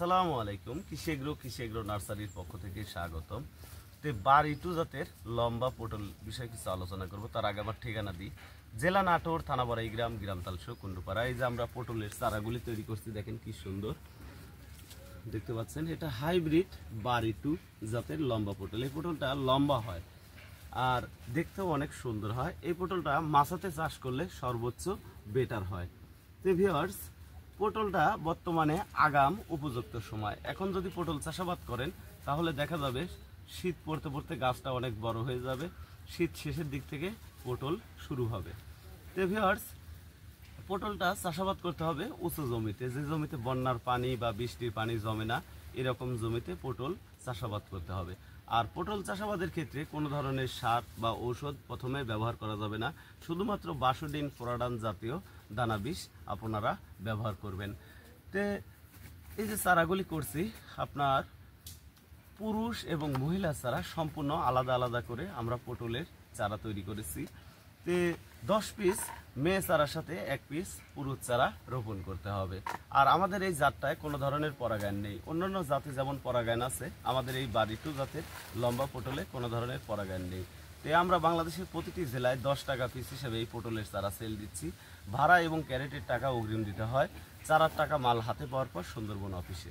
আসসালামু আলাইকুম। কৃষি এগ্রো নার্সারির পক্ষ থেকে স্বাগতম। তো বাড়িটু জাতের লম্বা পটল বিষয়ে কিছু আলোচনা করব। তার আগে আমার ঠিকানা দিই, জেলা নাটোর, থানা বড়াইগ্রাম, গ্রাম তালসো, কুন্ডুপাড়া। এই যে আমরা পটলের চারাগুলি তৈরি করছি, দেখেন কি সুন্দর দেখতে পাচ্ছেন। এটা হাইব্রিড বাড়িটু জাতের লম্বা পটল। এই পটলটা লম্বা হয় আর দেখতেও অনেক সুন্দর হয়। এই পটলটা মাছাতে চাষ করলে সর্বোচ্চ বেটার হয়। তো ভিউয়ার্স, পটলটা বর্তমানে আগাম উপযুক্ত সময়। এখন যদি পটল চাষাবাদ করেন তাহলে দেখা যাবে শীত পড়তে পড়তে গাছটা অনেক বড় হয়ে যাবে, শীত শেষের দিক থেকে পটল শুরু হবে। তো ভিউয়ার্স, পটলটা চাষাবাদ করতে হবে উঁচু জমিতে, যে জমিতে বন্যার পানি বা বৃষ্টির পানি জমে না, এরকম জমিতে পটল চাষাবাদ করতে হবে। আর পটল চাষাবাদের ক্ষেত্রে কোনো ধরনের সার বা ঔষধ প্রথমে ব্যবহার করা যাবে না, শুধুমাত্র বাসুডিন, ফোরাডান জাতীয় দানা বিষ আপনারা ব্যবহার করবেন। তে এই যে চারাগুলি করছি, আপনার পুরুষ এবং মহিলা চারা সম্পূর্ণ আলাদা আলাদা করে আমরা পটলের চারা তৈরি করেছি। তে 10 পিস মেয়ে চারার সাথে 1 পিস পুরুষ চারা রোপণ করতে হবে। আর আমাদের এই জাতটায় কোনো ধরনের পরাগায়ন নেই। অন্যান্য জাতে যেমন পরাগায়ন আছে, আমাদের এই বাড়িটু জাতের লম্বা পটলে কোনো ধরনের পরাগায়ন নেই। তো আমরা বাংলাদেশের প্রতিটি জেলায় 10 টাকা পিস হিসেবে এই পটলের চারা সেল দিচ্ছি। ভাড়া এবং ক্যারেটের টাকা অগ্রিম দিতে হয়। চারার টাকা মাল হাতে পাওয়ার পর সুন্দরবন অফিসে।